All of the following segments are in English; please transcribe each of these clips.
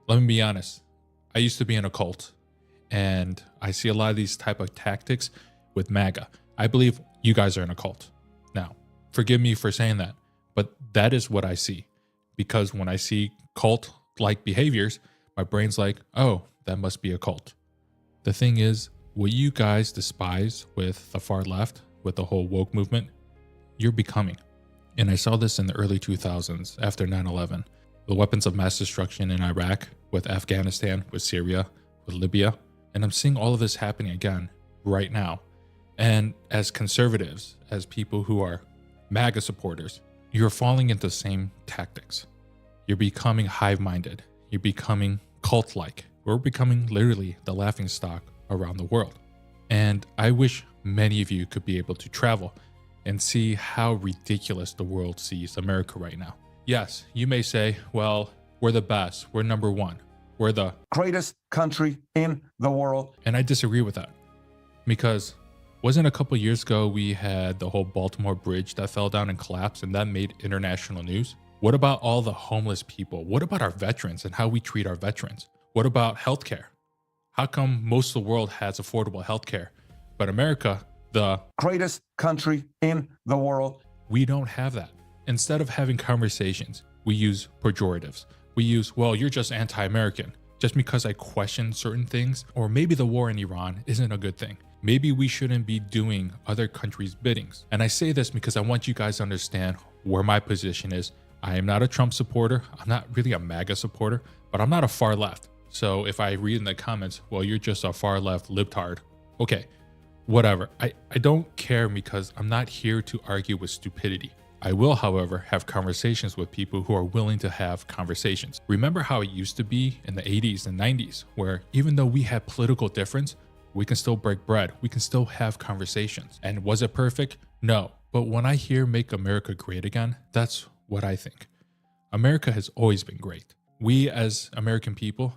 Let me be honest. I used to be in a cult, and I see a lot of these type of tactics with MAGA. I believe you guys are in a cult. Now, forgive me for saying that, but that is what I see. Because when I see cult-like behaviors, my brain's like, oh, that must be a cult. The thing is, what you guys despise with the far left, with the whole woke movement, you're becoming. And I saw this in the early 2000s after 9/11. The weapons of mass destruction in Iraq, with Afghanistan, with Syria, with Libya. And I'm seeing all of this happening again right now. And as conservatives, as people who are MAGA supporters, you're falling into the same tactics. You're becoming hive-minded. You're becoming cult-like. We're becoming literally the laughingstock around the world. And I wish many of you could be able to travel and see how ridiculous the world sees America right now. Yes, you may say, well, we're the best. We're number one. We're the greatest country in the world. And I disagree with that. Because wasn't a couple years ago we had the whole Baltimore Bridge that fell down and collapsed, and that made international news? What about all the homeless people? What about our veterans and how we treat our veterans? What about healthcare? How come most of the world has affordable healthcare, but America, the greatest country in the world, we don't have that? Instead of having conversations, we use pejoratives. We use, well, you're just anti-American just because I question certain things, or maybe the war in Iran isn't a good thing. Maybe we shouldn't be doing other countries' biddings. And I say this because I want you guys to understand where my position is. I am not a Trump supporter. I'm not really a MAGA supporter, but I'm not a far left. So if I read in the comments, well, you're just a far left libtard. Okay, whatever. I don't care because I'm not here to argue with stupidity. I will, however, have conversations with people who are willing to have conversations. Remember how it used to be in the 80s and 90s, where even though we had political difference, we can still break bread. We can still have conversations. And was it perfect? No. But when I hear Make America Great Again, that's what I think. America has always been great. We as American people,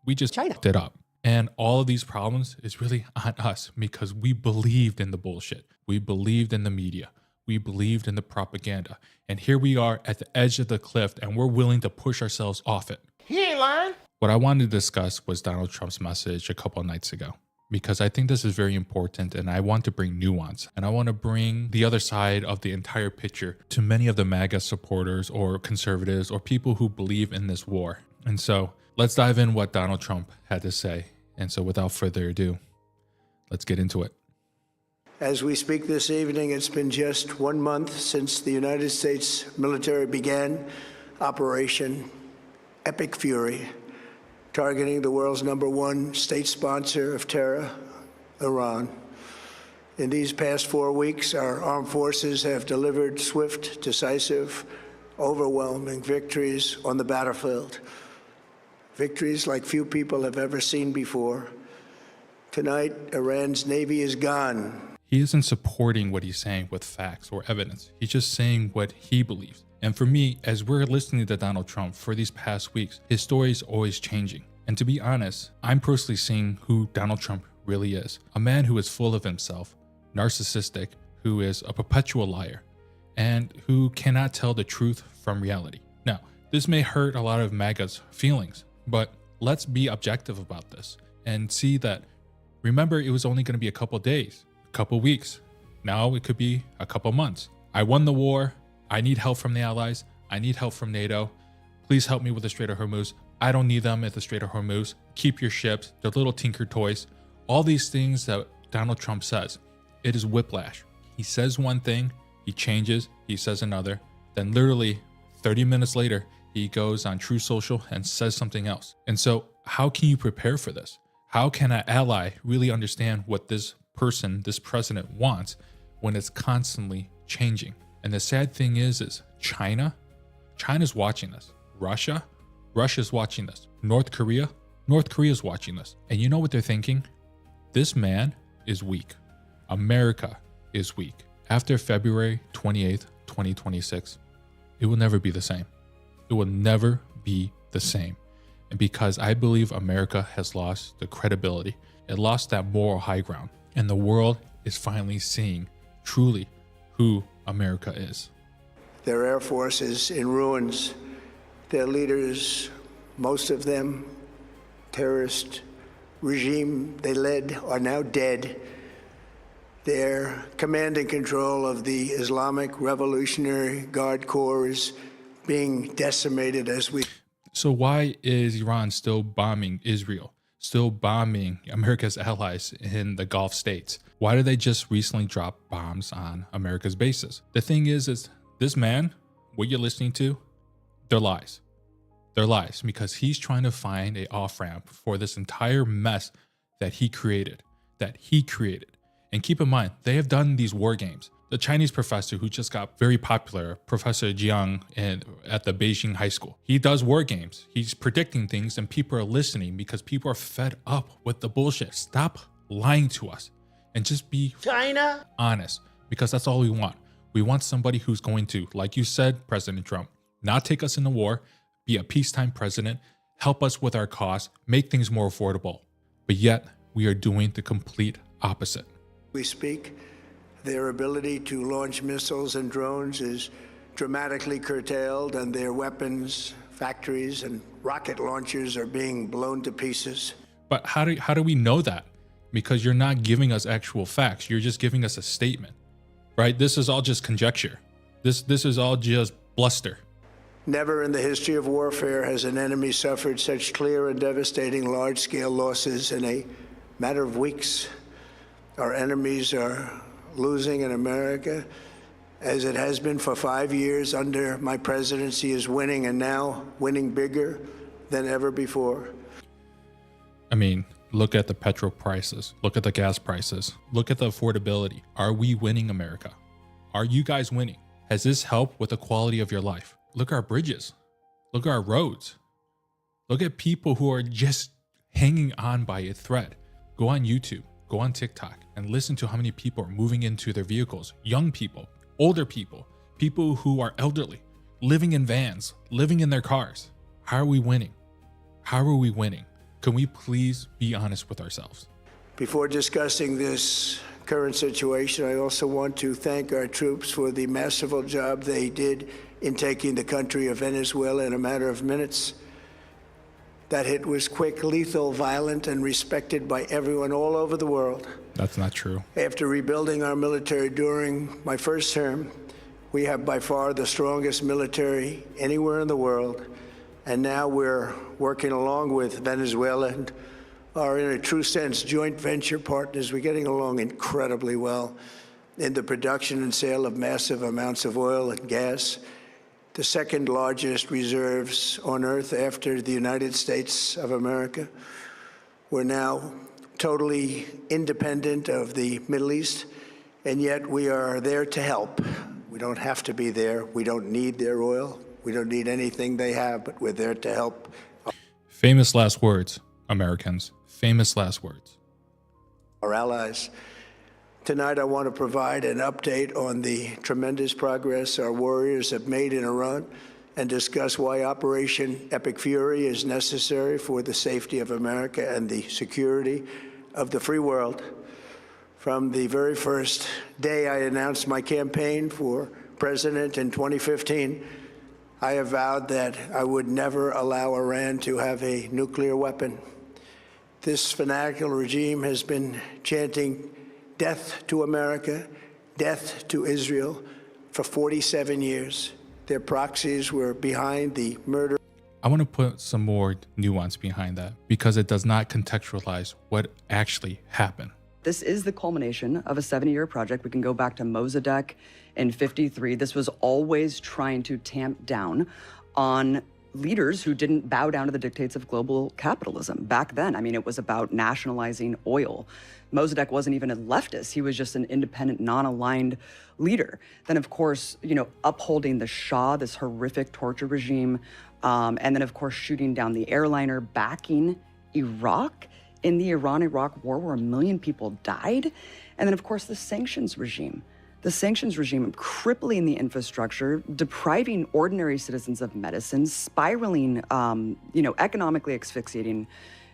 we just fucked it up. And all of these problems is really on us because we believed in the bullshit. We believed in the media. We believed in the propaganda. And here we are at the edge of the cliff and we're willing to push ourselves off it. He ain't lying. What I wanted to discuss was Donald Trump's message a couple of nights ago, because I think this is very important and I want to bring nuance and I want to bring the other side of the entire picture to many of the MAGA supporters or conservatives or people who believe in this war. And so let's dive in what Donald Trump had to say. And so without further ado, let's get into it. As we speak this evening, it's been just 1 month since the United States military began Operation Epic Fury, targeting the world's #1 state sponsor of terror, Iran. In these past 4 weeks, our armed forces have delivered swift, decisive, overwhelming victories on the battlefield. Victories like few people have ever seen before. Tonight, Iran's Navy is gone. He isn't supporting what he's saying with facts or evidence. He's just saying what he believes. And for me, as we're listening to Donald Trump for these past weeks, his story is always changing. And to be honest, I'm personally seeing who Donald Trump really is. A man who is full of himself, narcissistic, who is a perpetual liar, and who cannot tell the truth from reality. Now, this may hurt a lot of MAGA's feelings, but let's be objective about this and see that, remember, it was only going to be a couple days, a couple weeks. Now it could be a couple months. I won the war. I need help from the allies. I need help from NATO. Please help me with the Strait of Hormuz. I don't need them at the Strait of Hormuz. Keep your ships. They're little tinker toys. All these things that Donald Trump says, it is whiplash. He says one thing, he changes, he says another. Then literally 30 minutes later, he goes on True Social and says something else. And so how can you prepare for this? How can an ally really understand what this person, this president wants when it's constantly changing? And the sad thing is China's watching this. Russia's watching this. North Korea's watching this. And you know what they're thinking? This man is weak. America is weak. After February 28th, 2026, it will never be the same. It will never be the same. And because I believe America has lost the credibility, it lost that moral high ground, and the world is finally seeing truly who America is. Their air force is in ruins. Their leaders, most of them terrorist regime they led are now dead. Their command and control of the Islamic Revolutionary Guard Corps is being decimated as we. So why is Iran still bombing Israel, still bombing America's allies in the Gulf states? Why did they just recently drop bombs on America's bases? The thing is this man, what you're listening to, they're lies. They're lies because he's trying to find a off-ramp for this entire mess that he created. And keep in mind, they have done these war games. The Chinese professor who just got very popular, Professor Jiang at the Beijing High School, he does war games. He's predicting things and people are listening because people are fed up with the bullshit. Stop lying to us and just be honest, because that's all we want. We want somebody who's going to, like you said, President Trump, not take us into war, be a peacetime president, help us with our costs, make things more affordable. But yet we are doing the complete opposite. We speak, their ability to launch missiles and drones is dramatically curtailed, and their weapons, factories, and rocket launchers are being blown to pieces. But how do we know that? Because you're not giving us actual facts. You're just giving us a statement, right? This is all just conjecture. This is all just bluster. Never in the history of warfare has an enemy suffered such clear and devastating large-scale losses in a matter of weeks. Our enemies are losing in America, as it has been for 5 years under my presidency, is winning, and now winning bigger than ever before. I mean, look at the petrol prices. Look at the gas prices. Look at the affordability. Are we winning, America? Are you guys winning? Has this helped with the quality of your life? Look at our bridges. Look at our roads. Look at people who are just hanging on by a thread. Go on YouTube. Go on TikTok and listen to how many people are moving into their vehicles. Young people, older people, people who are elderly, living in vans, living in their cars. How are we winning? How are we winning? Can we please be honest with ourselves? Before discussing this current situation, I also want to thank our troops for the masterful job they did in taking the country of Venezuela in a matter of minutes. That hit was quick, lethal, violent, and respected by everyone all over the world. That's not true. After rebuilding our military during my first term, we have by far the strongest military anywhere in the world. And now we're working along with Venezuela and are, in a true sense, joint venture partners. We're getting along incredibly well in the production and sale of massive amounts of oil and gas, the second largest reserves on Earth after the United States of America. We're now totally independent of the Middle East, and yet we are there to help. We don't have to be there. We don't need their oil. We don't need anything they have, but we're there to help. Famous last words, Americans. Famous last words. Our allies. Tonight, I want to provide an update on the tremendous progress our warriors have made in Iran and discuss why Operation Epic Fury is necessary for the safety of America and the security of the free world. From the very first day I announced my campaign for president in 2015, I have vowed that I would never allow Iran to have a nuclear weapon. This fanatical regime has been chanting death to America, death to Israel for 47 years. Their proxies were behind the murder. I want to put some more nuance behind that because it does not contextualize what actually happened. This is the culmination of a 70-year project. We can go back to Mossadegh in 53. This was always trying to tamp down on leaders who didn't bow down to the dictates of global capitalism. Back then, I mean, it was about nationalizing oil. Mossadegh wasn't even a leftist. He was just an independent, non-aligned leader. Then, of course, upholding the Shah, this horrific torture regime, and then, of course, shooting down the airliner, backing Iraq in the Iran-Iraq war where 1 million people died. And then, of course, the sanctions regime. The sanctions regime crippling the infrastructure, depriving ordinary citizens of medicine, spiraling, economically asphyxiating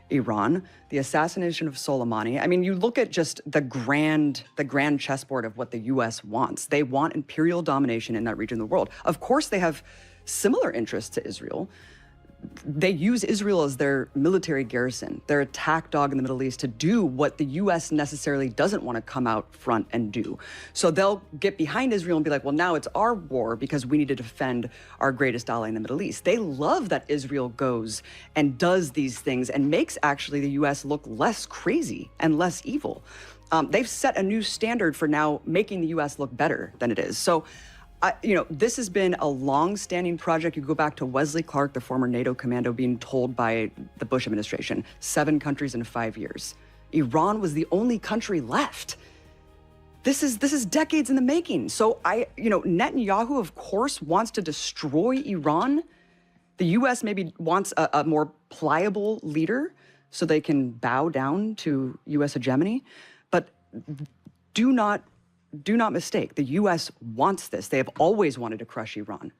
Iran, the assassination of Soleimani. I mean, you look at just the grand chessboard of what the U.S. wants. They want imperial domination in that region of the world. Of course, they have similar interests to Israel. they use Israel as their military garrison, their attack dog in the Middle East, to do what the U.S. necessarily doesn't want to come out front and do. So they'll get behind Israel and be like, well, now it's our war because we need to defend our greatest ally in the Middle East. They love that Israel goes and does these things and makes actually the U.S. look less crazy and less evil. They've set a new standard for now making the U.S. look better than it is. So this has been a long-standing project. You go back to Wesley Clark, the former NATO commando, being told by the Bush administration, 7 countries in 5 years. Iran was the only country left. This is decades in the making. So Netanyahu, of course, wants to destroy Iran. The U.S. maybe wants a more pliable leader so they can bow down to U.S. hegemony. But do not mistake, the U.S. wants this. They have always wanted to crush Iran.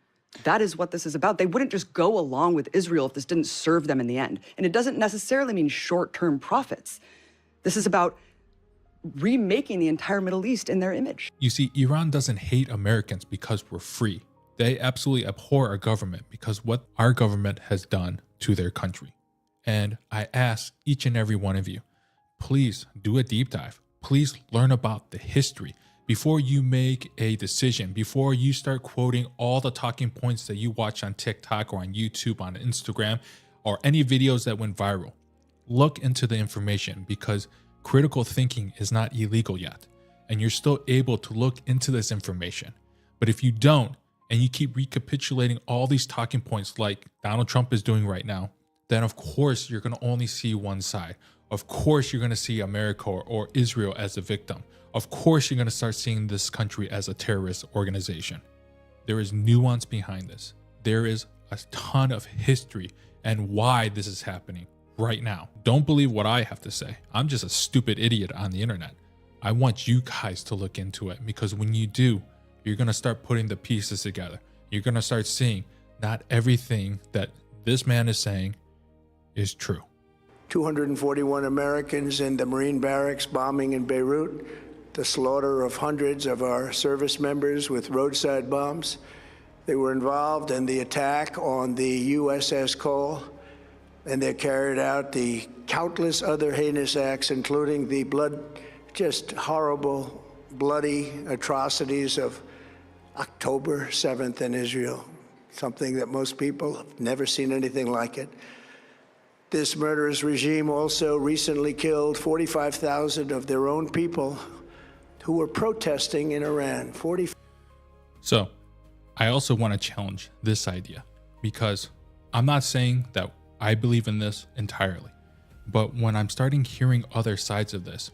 That is what this is about. They wouldn't just go along with Israel if this didn't serve them in the end. And it doesn't necessarily mean short-term profits. This is about remaking the entire Middle East in their image. You see, Iran doesn't hate Americans because we're free. They absolutely abhor our government because what our government has done to their country. And I ask each and every one of you, please do a deep dive. Please learn about the history before you make a decision, before you start quoting all the talking points that you watch on TikTok or on YouTube, on Instagram, or any videos that went viral. Look into the information because critical thinking is not illegal yet, and you're still able to look into this information. But if you don't, and you keep recapitulating all these talking points like Donald Trump is doing right now, then of course you're going to only see one side. Of course, you're going to see America or Israel as a victim. Of course, you're going to start seeing this country as a terrorist organization. There is nuance behind this. There is a ton of history and why this is happening right now. Don't believe what I have to say. I'm just a stupid idiot on the internet. I want you guys to look into it because when you do, you're going to start putting the pieces together. You're going to start seeing not everything that this man is saying is true. 241 Americans in the Marine barracks bombing in Beirut, the slaughter of hundreds of our service members with roadside bombs. They were involved in the attack on the USS Cole, and they carried out the countless other heinous acts, including the just horrible, bloody atrocities of October 7th in Israel, something that most people have never seen anything like it. This murderous regime also recently killed 45,000 of their own people who were protesting in Iran. So, I also want to challenge this idea because I'm not saying that I believe in this entirely, but when I'm starting hearing other sides of this,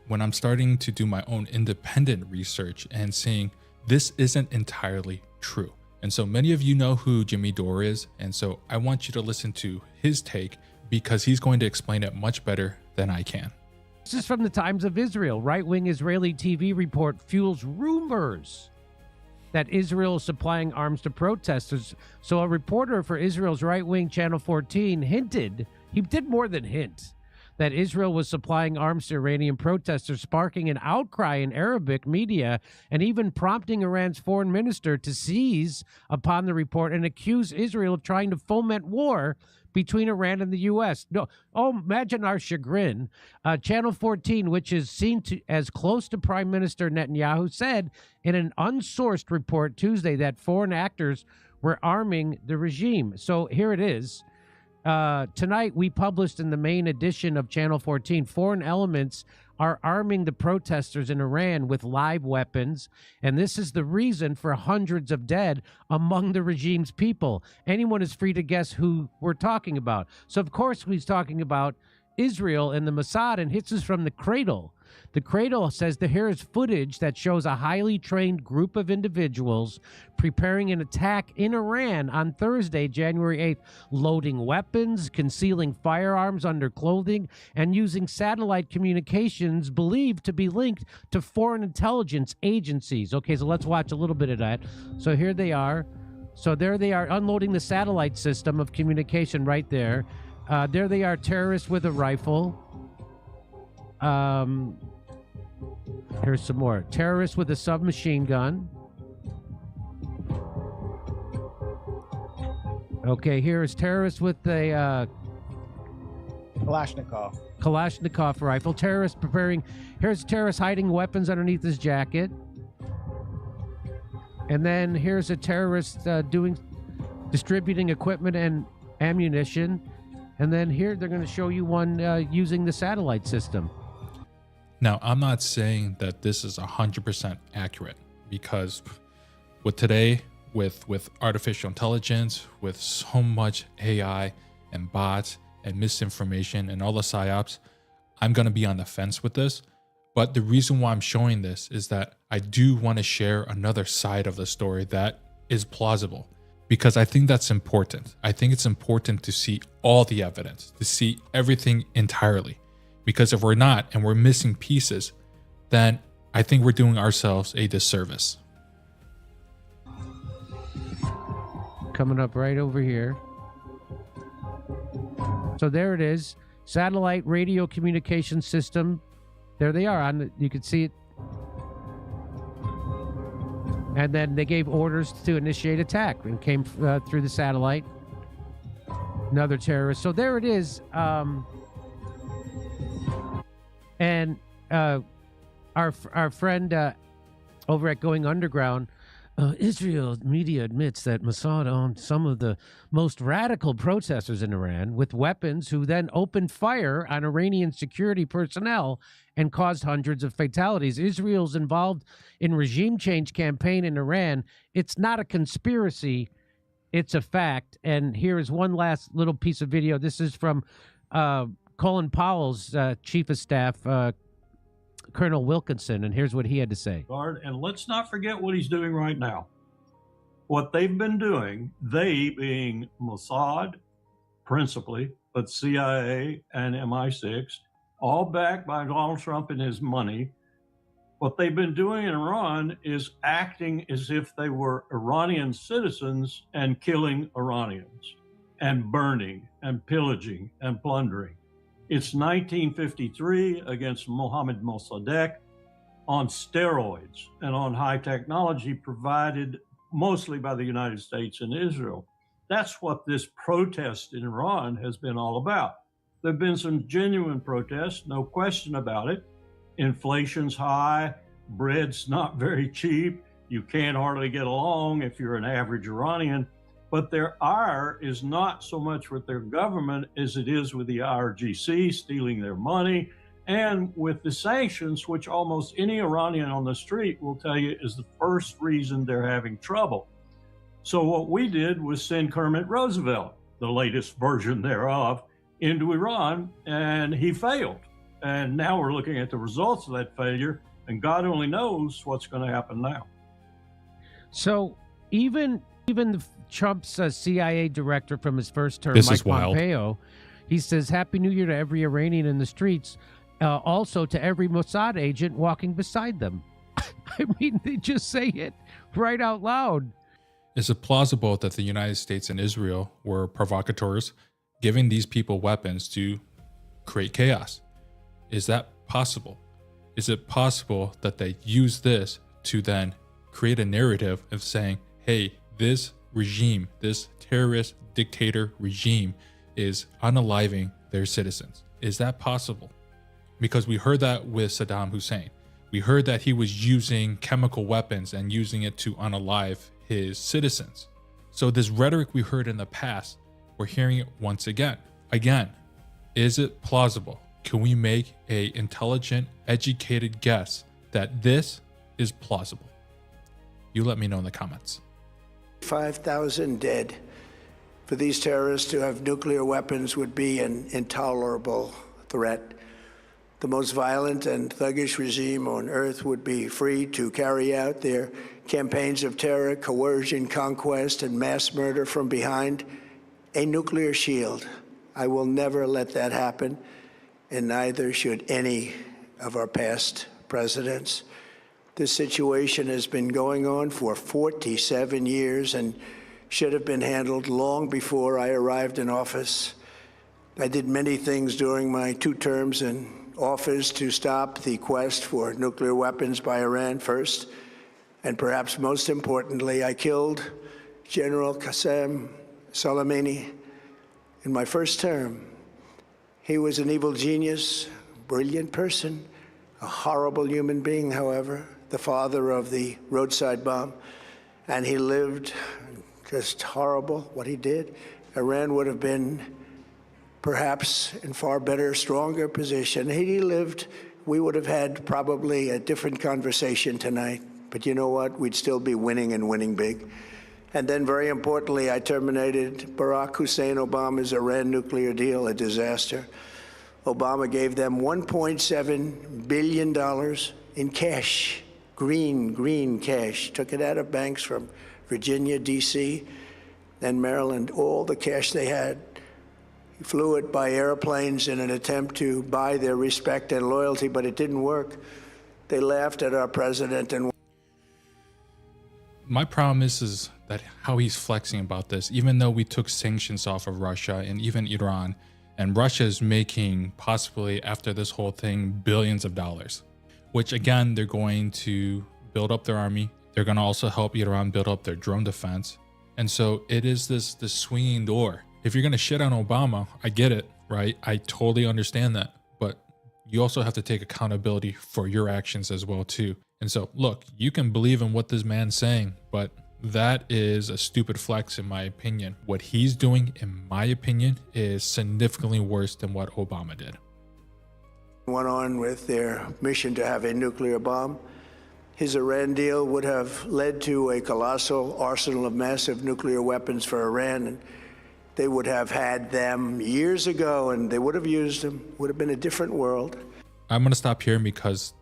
when I'm starting to do my own independent research and seeing this isn't entirely true. And so many of you know who Jimmy Dore is, and so I want you to listen to his take because he's going to explain it much better than I can. This is from the Times of Israel. Right-wing Israeli TV report fuels rumors that Israel is supplying arms to protesters. So a reporter for Israel's right-wing Channel 14 hinted, he did more than hint, that Israel was supplying arms to Iranian protesters, sparking an outcry in Arabic media and even prompting Iran's foreign minister to seize upon the report and accuse Israel of trying to foment war between Iran and the U.S. No, imagine our chagrin. Channel 14, which is seen as close to Prime Minister Netanyahu, said in an unsourced report Tuesday that foreign actors were arming the regime. So here it is. Tonight, we published in the main edition of Channel 14, foreign elements are arming the protesters in Iran with live weapons, and this is the reason for hundreds of dead among the regime's people. Anyone is free to guess who we're talking about. So, of course, he's talking about Israel and the Mossad, and hits us from the cradle. The cradle says that here is footage that shows a highly trained group of individuals preparing an attack in Iran on Thursday, January 8th, loading weapons, concealing firearms under clothing, and using satellite communications believed to be linked to foreign intelligence agencies. Okay, so let's watch a little bit of that. So here they are. So there they are unloading the satellite system of communication right there. There they are, terrorists with a rifle. Here's some more. Terrorists with a submachine gun. Okay, here is terrorist with a Kalashnikov rifle. Terrorist preparing. Here's terrorist hiding weapons underneath his jacket. And then here's a terrorist distributing equipment and ammunition. And then here they're going to show you one using the satellite system. Now, I'm not saying that this is 100% accurate, because with today, with artificial intelligence, with so much AI and bots and misinformation and all the psyops, I'm going to be on the fence with this. But the reason why I'm showing this is that I do want to share another side of the story that is plausible, because I think that's important. I think it's important to see all the evidence, to see everything entirely. Because if we're not, and we're missing pieces, then I think we're doing ourselves a disservice. Coming up right over here. So there it is. Satellite radio communication system. There they are. You can see it. And then they gave orders to initiate attack and came through the satellite. Another terrorist. So there it is. And our friend over at Going Underground, Israel media admits that Mossad owned some of the most radical protesters in Iran with weapons, who then opened fire on Iranian security personnel and caused hundreds of fatalities. Israel's involved in regime change campaign in Iran. It's not a conspiracy, it's a fact. And here is one last little piece of video. This is from Colin Powell's chief of staff, Colonel Wilkinson, and here's what he had to say. And let's not forget what he's doing right now. What they've been doing, they being Mossad, principally, but CIA and MI6, all backed by Donald Trump and his money. What they've been doing in Iran is acting as if they were Iranian citizens and killing Iranians and burning and pillaging and plundering. It's 1953 against Mohammad Mossadegh on steroids and on high technology provided mostly by the United States and Israel. That's what this protest in Iran has been all about. There have been some genuine protests, no question about it. Inflation's high, bread's not very cheap, you can't hardly get along if you're an average Iranian. But their ire is not so much with their government as it is with the IRGC stealing their money, and with the sanctions, which almost any Iranian on the street will tell you is the first reason they're having trouble. So what we did was send Kermit Roosevelt, the latest version thereof, into Iran, and he failed. And now we're looking at the results of that failure, and God only knows what's going to happen now. So even Trump's CIA director from his first term, This Mike is wild. Pompeo, he says, Happy New Year to every Iranian in the streets, also to every Mossad agent walking beside them. I mean, they just say it right out loud. Is it plausible that the United States and Israel were provocateurs, giving these people weapons to create chaos? Is that possible? Is it possible that they use this to then create a narrative of saying, hey, this regime, this terrorist dictator regime is unaliving their citizens? Is that possible? Because we heard that with Saddam Hussein. We heard that he was using chemical weapons and using it to unalive his citizens. So this rhetoric we heard in the past, we're hearing it once again. Again, is it plausible? Can we make an intelligent, educated guess that this is plausible? You let me know in the comments. 5,000 dead. For these terrorists to have nuclear weapons would be an intolerable threat. The most violent and thuggish regime on earth would be free to carry out their campaigns of terror, coercion, conquest, and mass murder from behind a nuclear shield. I will never let that happen, and neither should any of our past presidents. This situation has been going on for 47 years and should have been handled long before I arrived in office. I did many things during my 2 terms in office to stop the quest for nuclear weapons by Iran first, and perhaps most importantly, I killed General Qasem Soleimani in my first term. He was an evil genius, brilliant person, a horrible human being, however, the father of the roadside bomb. And he lived just horrible what he did. Iran would have been perhaps in far better, stronger position. Had he lived, we would have had probably a different conversation tonight. But you know what? We'd still be winning and winning big. And then, very importantly, I terminated Barack Hussein Obama's Iran nuclear deal, a disaster. Obama gave them $1.7 billion in cash, green cash. Took it out of banks from Virginia, D.C., and Maryland, all the cash they had. He flew it by airplanes in an attempt to buy their respect and loyalty, but it didn't work. They laughed at our president. And my problem is that how he's flexing about this, even though we took sanctions off of Russia and even Iran, and Russia is making possibly after this whole thing billions of dollars, which again, they're going to build up their army. They're going to also help Iran build up their drone defense. And so it is this swinging door. If you're going to shit on Obama, I get it, right? I totally understand that. But you also have to take accountability for your actions as well, too. And so, look, you can believe in what this man's saying, but that is a stupid flex in my opinion. What he's doing, in my opinion, is significantly worse than what Obama did. Went on with their mission to have a nuclear bomb. His Iran deal would have led to a colossal arsenal of massive nuclear weapons for Iran, and they would have had them years ago, and they would have used them. Would have been a different world. I'm going to stop here because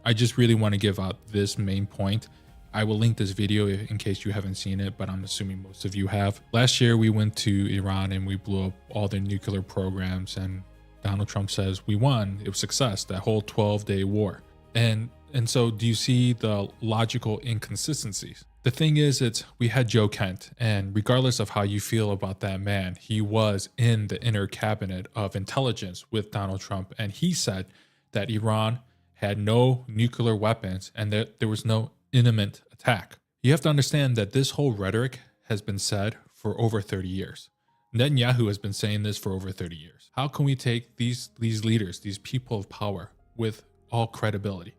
I just really want to give out this main point. I will link this video in case you haven't seen it, but I'm assuming most of you have. Last year, we went to Iran and we blew up all their nuclear programs, and Donald Trump says we won. It was success, that whole 12-day war. And so do you see the logical inconsistencies? The thing is, we had Joe Kent, and regardless of how you feel about that man, he was in the inner cabinet of intelligence with Donald Trump, and he said that Iran had no nuclear weapons and that there was no imminent attack. You have to understand that this whole rhetoric has been said for over 30 years. Netanyahu has been saying this for over 30 years. How can we take these leaders, these people of power, with all credibility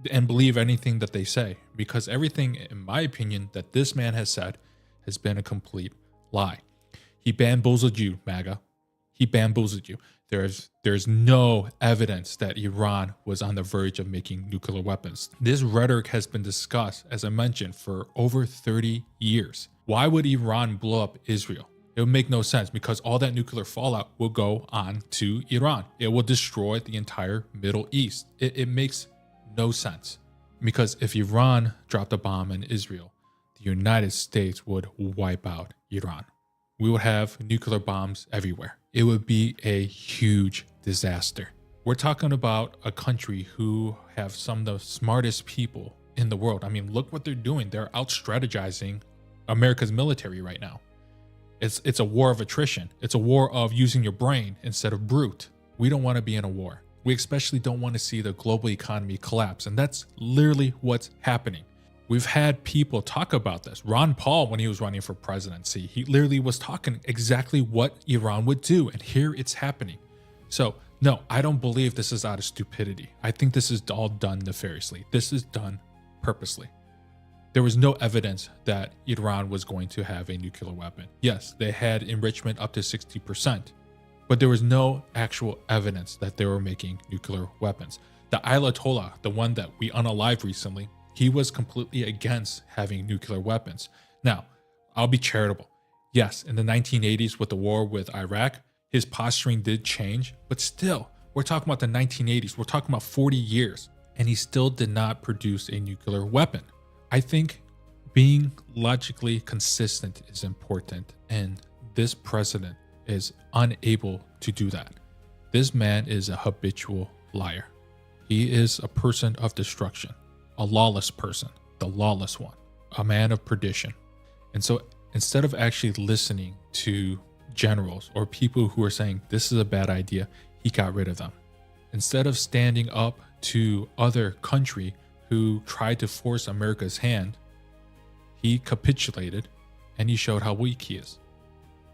and believe anything that they say? Because everything, in my opinion, that this man has said has been a complete lie. He bamboozled you, MAGA. He bamboozled you. There's no evidence that Iran was on the verge of making nuclear weapons. This rhetoric has been discussed, as I mentioned, for over 30 years. Why would Iran blow up Israel? It would make no sense because all that nuclear fallout will go on to Iran. It will destroy the entire Middle East. It makes no sense. Because if Iran dropped a bomb in Israel, the United States would wipe out Iran. We would have nuclear bombs everywhere. It would be a huge disaster. We're talking about a country who have some of the smartest people in the world. I mean, look what they're doing. They're out strategizing America's military right now. It's a war of attrition. It's a war of using your brain instead of brute. We don't want to be in a war. We especially don't want to see the global economy collapse. And that's literally what's happening. We've had people talk about this. Ron Paul, when he was running for presidency, he literally was talking exactly what Iran would do. And here it's happening. So no, I don't believe this is out of stupidity. I think this is all done nefariously. This is done purposely. There was no evidence that Iran was going to have a nuclear weapon. Yes, they had enrichment up to 60%, but there was no actual evidence that they were making nuclear weapons. The Ayatollah, the one that we unalived recently, he was completely against having nuclear weapons. Now, I'll be charitable. Yes, in the 1980s with the war with Iraq, his posturing did change, but still, we're talking about the 1980s. We're talking about 40 years, and he still did not produce a nuclear weapon. I think being logically consistent is important, and this president is unable to do that. This man is a habitual liar. He is a person of destruction, a lawless person, the lawless one, a man of perdition. And so instead of actually listening to generals or people who are saying this is a bad idea, he got rid of them. Instead of standing up to other country who tried to force America's hand, he capitulated and he showed how weak he is.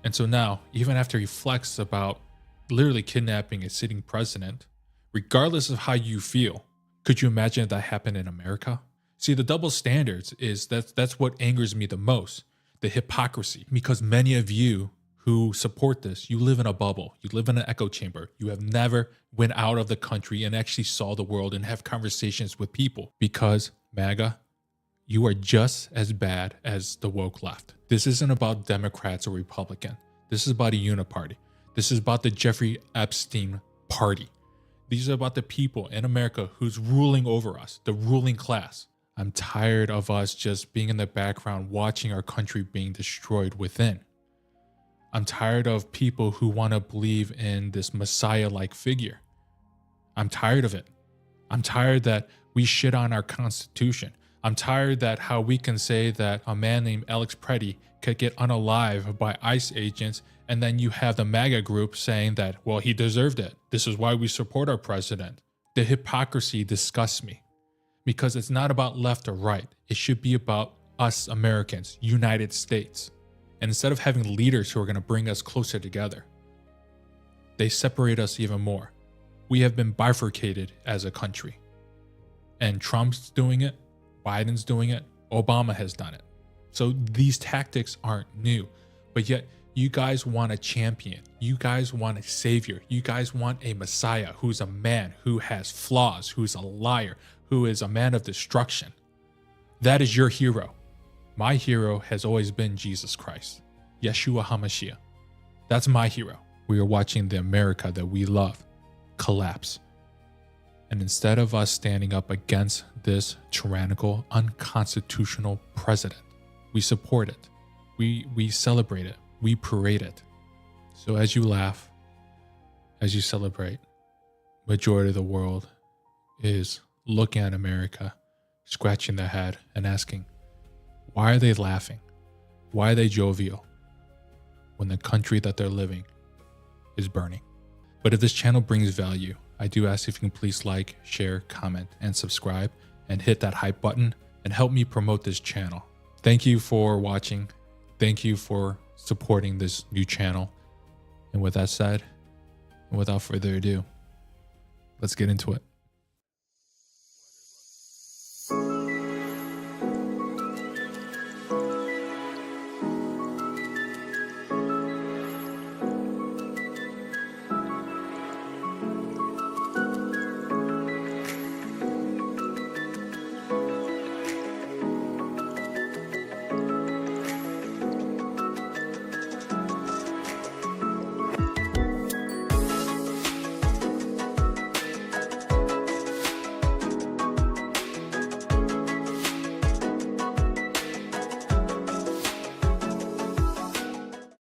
And so now, even after he flexed about literally kidnapping a sitting president, regardless of how you feel, could you imagine if that happened in America? See, the double standards is that's what angers me the most, the hypocrisy, because many of you who support this, you live in a bubble, you live in an echo chamber. You have never went out of the country and actually saw the world and have conversations with people, because MAGA, you are just as bad as the woke left. This isn't about Democrats or Republican. This is about a uniparty. This is about the Jeffrey Epstein party. These are about the people in America who's ruling over us, the ruling class. I'm tired of us just being in the background watching our country being destroyed within. I'm tired of people who want to believe in this Messiah-like figure. I'm tired of it. I'm tired that we shit on our Constitution. I'm tired that how we can say that a man named Alex Preddy could get unalived by ICE agents, and then you have the MAGA group saying that, well, he deserved it. This is why we support our president. The hypocrisy disgusts me, because it's not about left or right. It should be about us Americans, United States. And instead of having leaders who are going to bring us closer together, they separate us even more. We have been bifurcated as a country. And Trump's doing it. Biden's doing it. Obama has done it. So these tactics aren't new, but yet you guys want a champion. You guys want a savior. You guys want a Messiah who's a man who has flaws, who's a liar, who is a man of destruction. That is your hero. My hero has always been Jesus Christ, Yeshua HaMashiach. That's my hero. We are watching the America that we love collapse. And instead of us standing up against this tyrannical, unconstitutional president, we support it. We celebrate it. We parade it. So as you laugh, as you celebrate, majority of the world is looking at America, scratching their head and asking, why are they laughing? Why are they jovial when the country that they're living is burning? But if this channel brings value, I do ask if you can please like, share, comment, and subscribe, and hit that hype button and help me promote this channel. Thank you for watching. Thank you for supporting this new channel. And with that said, and without further ado, let's get into it.